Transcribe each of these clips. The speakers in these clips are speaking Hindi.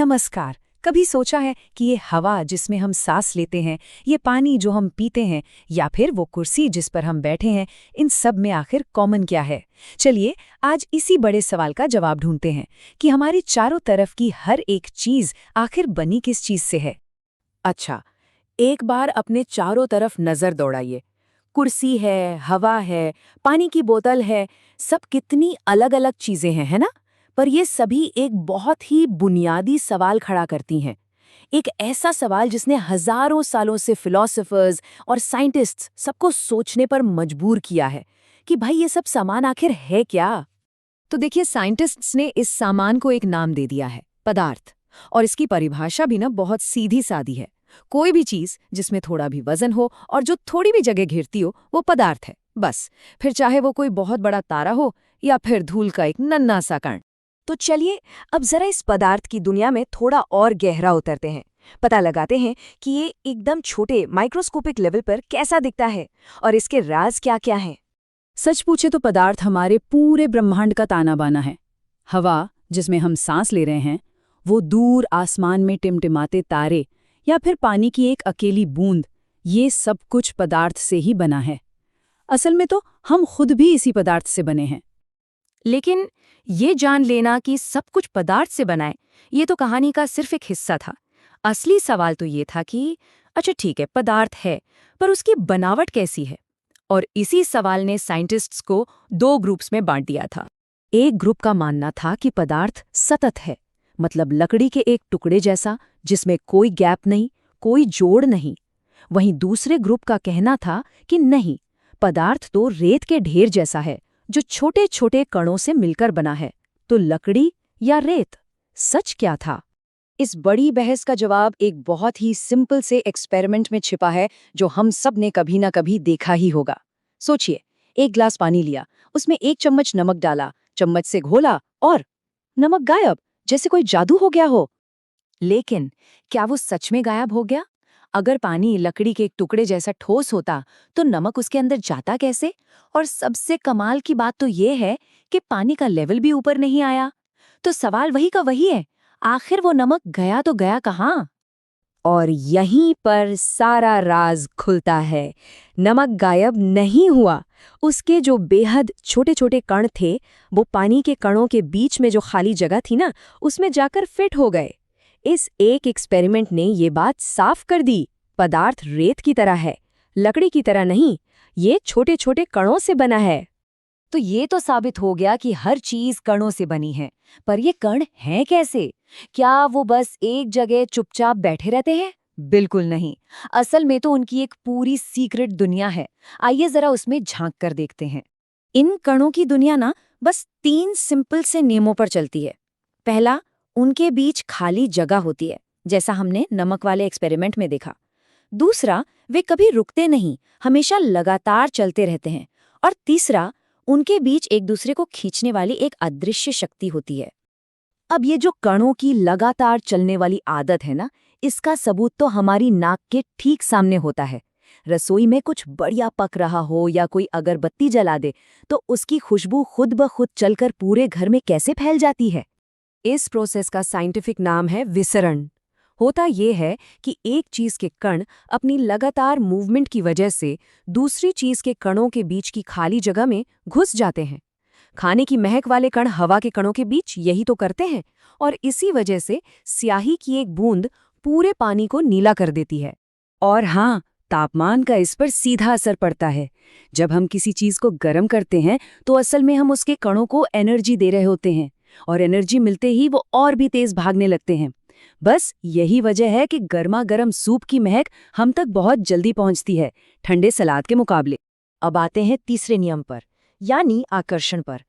नमस्कार। कभी सोचा है कि ये हवा जिसमें हम सांस लेते हैं, ये पानी जो हम पीते हैं, या फिर वो कुर्सी जिस पर हम बैठे हैं, इन सब में आखिर कॉमन क्या है? चलिए आज इसी बड़े सवाल का जवाब ढूंढते हैं कि हमारी चारों तरफ की हर एक चीज आखिर बनी किस चीज से है। अच्छा, एक बार अपने चारों तरफ नजर दौड़ाइए। कुर्सी है, हवा है, पानी की बोतल है, सब कितनी अलग-अलग चीजें हैं, है ना? पर ये सभी एक बहुत ही बुनियादी सवाल खड़ा करती हैं। एक ऐसा सवाल जिसने हजारों सालों से फिलोसोफर्स और साइंटिस्ट्स सबको सोचने पर मजबूर किया है कि भाई ये सब सामान आखिर है क्या? तो देखिए, साइंटिस्ट्स ने इस सामान को एक नाम दे दिया है, पदार्थ। और इसकी परिभाषा भी ना बहुत सीधी सादी है। कोई भी चीज जिसमें थोड़ा भी वजन हो और जो थोड़ी भी जगह घेरती हो, वो पदार्थ है, बस। फिर चाहे वो कोई बहुत बड़ा तारा हो या फिर धूल का एक नन्हा सा कण। तो चलिए अब जरा इस पदार्थ की दुनिया में थोड़ा और गहरा उतरते हैं। पता लगाते हैं कि ये एकदम छोटे माइक्रोस्कोपिक लेवल पर कैसा दिखता है और इसके राज क्या क्या हैं। सच पूछे तो पदार्थ हमारे पूरे ब्रह्मांड का ताना बाना है। हवा जिसमें हम सांस ले रहे हैं, वो दूर आसमान में टिमटिमाते तारे, या फिर पानी की एक अकेली बूंद, ये सब कुछ पदार्थ से ही बना है। असल में तो हम खुद भी इसी पदार्थ से बने हैं। लेकिन ये जान लेना कि सब कुछ पदार्थ से बना है, ये तो कहानी का सिर्फ एक हिस्सा था। असली सवाल तो ये था कि अच्छा ठीक है, पदार्थ है, पर उसकी बनावट कैसी है? और इसी सवाल ने साइंटिस्ट्स को दो ग्रुप्स में बांट दिया था। एक ग्रुप का मानना था कि पदार्थ सतत है, मतलब लकड़ी के एक टुकड़े जैसा जिसमें कोई गैप नहीं, कोई जोड़ नहीं। वहीं दूसरे ग्रुप का कहना था कि नहीं, पदार्थ तो रेत के ढेर जैसा है, जो छोटे छोटे कणों से मिलकर बना है। तो लकड़ी या रेत, सच क्या था? इस बड़ी बहस का जवाब एक बहुत ही सिंपल से एक्सपेरिमेंट में छिपा है, जो हम सब ने कभी ना कभी देखा ही होगा। सोचिए, एक ग्लास पानी लिया, उसमें एक चम्मच नमक डाला, चम्मच से घोला और नमक गायब, जैसे कोई जादू हो गया हो। लेकिन क्या वो सच में गायब हो गया? अगर पानी लकड़ी के एक टुकड़े जैसा ठोस होता, तो नमक उसके अंदर जाता कैसे? और सबसे कमाल की बात तो ये है कि पानी का लेवल भी ऊपर नहीं आया। तो सवाल वही का वही है, आखिर वो नमक गया तो गया कहाँ? और यहीं पर सारा राज खुलता है। नमक गायब नहीं हुआ, उसके जो बेहद छोटे छोटे कण थे, वो पानी के कणों के बीच में जो खाली जगह थी ना, उसमें जाकर फिट हो गए। इस एक एक्सपेरिमेंट ने ये बात साफ कर दी, पदार्थ रेत की तरह है, लकड़ी की तरह नहीं, ये छोटे छोटे कणों से बना है। तो ये तो साबित हो गया कि हर चीज कणों से बनी है, पर ये कण हैं कैसे? क्या वो बस एक जगह चुपचाप बैठे रहते हैं? बिल्कुल नहीं। असल में तो उनकी एक पूरी सीक्रेट दुनिया है। आइए जरा उसमें झांक कर देखते हैं। इन कणों की दुनिया ना बस 3 सिंपल से नियमों पर चलती है। पहला, उनके बीच खाली जगह होती है, जैसा हमने नमक वाले एक्सपेरिमेंट में देखा। दूसरा, वे कभी रुकते नहीं, हमेशा लगातार चलते रहते हैं। और तीसरा, उनके बीच एक दूसरे को खींचने वाली एक अदृश्य शक्ति होती है। अब ये जो कणों की लगातार चलने वाली आदत है ना, इसका सबूत तो हमारी नाक के ठीक सामने होता है। रसोई में कुछ बढ़िया पक रहा हो या कोई अगरबत्ती जला दे, तो उसकी खुशबू खुद ब खुद चलकर पूरे घर में कैसे फैल जाती है? इस प्रोसेस का साइंटिफिक नाम है विसरण। होता ये है कि एक चीज के कण अपनी लगातार मूवमेंट की वजह से दूसरी चीज के कणों के बीच की खाली जगह में घुस जाते हैं। खाने की महक वाले कण हवा के कणों के बीच यही तो करते हैं, और इसी वजह से स्याही की एक बूंद पूरे पानी को नीला कर देती है। और हाँ, तापमान का इस पर सीधा असर पड़ता है। जब हम किसी चीज को गर्म करते हैं, तो असल में हम उसके कणों को एनर्जी दे रहे होते हैं, और एनर्जी मिलते ही वो और भी तेज भागने लगते हैं। बस यही वजह है कि गर्मा गर्म सूप की महक हम तक बहुत जल्दी पहुंचती है, ठंडे सलाद के मुकाबले। अब आते हैं तीसरे नियम पर, यानी आकर्षण पर।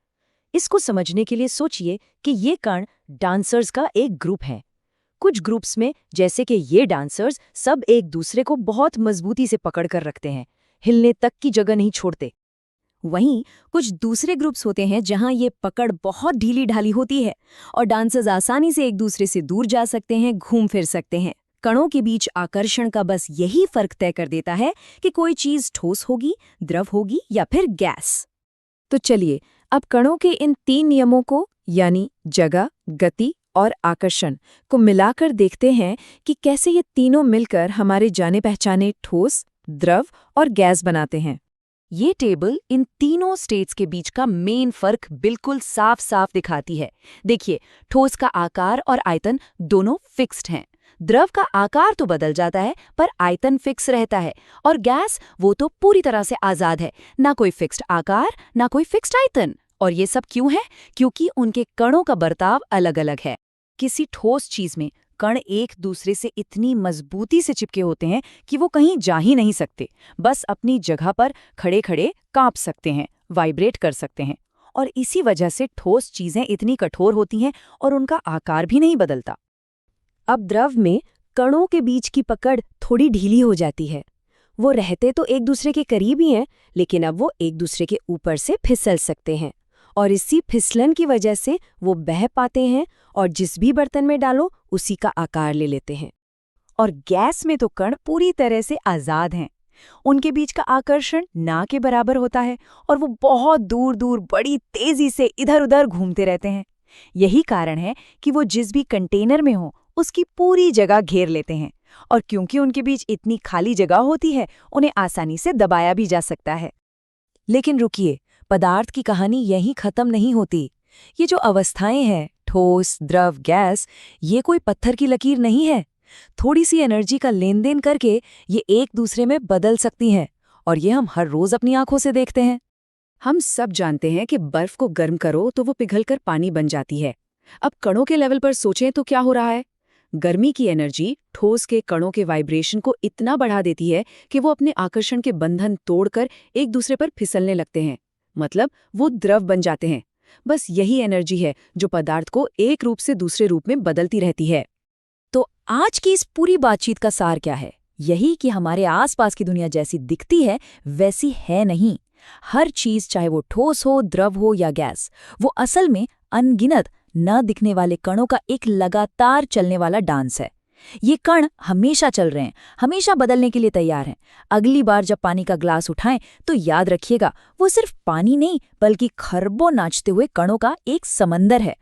इसको समझने के लिए सोचिए कि ये कण डांसर्स का एक ग्रुप है। कुछ ग्रुप्स में, जैसे कि ये डांसर्स, सब एक दूसरे को बहुत मजबूती से पकड़ कर रखते हैं, हिलने तक की जगह नहीं छोड़ते। वहीं कुछ दूसरे ग्रुप्स होते हैं जहां ये पकड़ बहुत ढीली ढाली होती है, और डांसर्स आसानी से एक दूसरे से दूर जा सकते हैं, घूम फिर सकते हैं। कणों के बीच आकर्षण का बस यही फर्क तय कर देता है कि कोई चीज ठोस होगी, द्रव होगी या फिर गैस। तो चलिए अब कणों के इन 3 नियमों को, यानी जगह, गति और आकर्षण को मिलाकर देखते हैं कि कैसे ये तीनों मिलकर हमारे जाने पहचाने ठोस, द्रव और गैस बनाते हैं। ये टेबल इन तीनों स्टेट्स के बीच का मेन फर्क बिल्कुल साफ साफ दिखाती है। देखिए, ठोस का आकार और आयतन दोनों फिक्स्ड हैं। द्रव का आकार तो बदल जाता है पर आयतन फिक्स रहता है, और गैस वो तो पूरी तरह से आजाद है, ना कोई फिक्स्ड आकार ना कोई फिक्स्ड आयतन। और ये सब क्यों है? क्योंकि उनके कणों का बर्ताव अलग अलग है। किसी ठोस चीज में कण एक दूसरे से इतनी मजबूती से चिपके होते हैं कि वो कहीं जा ही नहीं सकते, बस अपनी जगह पर खड़े खड़े कांप सकते हैं, वाइब्रेट कर सकते हैं। और इसी वजह से ठोस चीजें इतनी कठोर होती हैं और उनका आकार भी नहीं बदलता। अब द्रव में कणों के बीच की पकड़ थोड़ी ढीली हो जाती है। वो रहते तो एक दूसरे के करीब ही हैं, लेकिन अब वो एक दूसरे के ऊपर से फिसल सकते हैं, और इसी फिसलन की वजह से वो बह पाते हैं और जिस भी बर्तन में डालो उसी का आकार ले लेते हैं। और गैस में तो कण पूरी तरह से आजाद हैं। उनके बीच का आकर्षण ना के बराबर होता है और वो बहुत दूर दूर बड़ी तेजी से इधर उधर घूमते रहते हैं। यही कारण है कि वो जिस भी कंटेनर में हो उसकी पूरी जगह घेर लेते हैं, और क्योंकि उनके बीच इतनी खाली जगह होती है उन्हें आसानी से दबाया भी जा सकता है। लेकिन रुकिए, पदार्थ की कहानी यहीं खत्म नहीं होती। ये जो अवस्थाएं हैं, ठोस, द्रव, गैस, ये कोई पत्थर की लकीर नहीं है। थोड़ी सी एनर्जी का लेन देन करके ये एक दूसरे में बदल सकती हैं, और ये हम हर रोज अपनी आंखों से देखते हैं। हम सब जानते हैं कि बर्फ को गर्म करो तो वो पिघलकर पानी बन जाती है। अब कणों के लेवल पर सोचें तो क्या हो रहा है? गर्मी की एनर्जी ठोस के कणों के वाइब्रेशन को इतना बढ़ा देती है कि वो अपने आकर्षण के बंधन तोड़कर एक दूसरे पर फिसलने लगते हैं, मतलब वो द्रव बन जाते हैं। बस यही एनर्जी है जो पदार्थ को एक रूप से दूसरे रूप में बदलती रहती है। तो आज की इस पूरी बातचीत का सार क्या है? यही कि हमारे आसपास की दुनिया जैसी दिखती है वैसी है नहीं। हर चीज, चाहे वो ठोस हो, द्रव हो या गैस, वो असल में अनगिनत न दिखने वाले कणों का एक लगातार चलने वाला डांस है। ये कण हमेशा चल रहे हैं, हमेशा बदलने के लिए तैयार हैं। अगली बार जब पानी का ग्लास उठाएं तो याद रखिएगा, वो सिर्फ पानी नहीं बल्कि खरबों नाचते हुए कणों का एक समंदर है,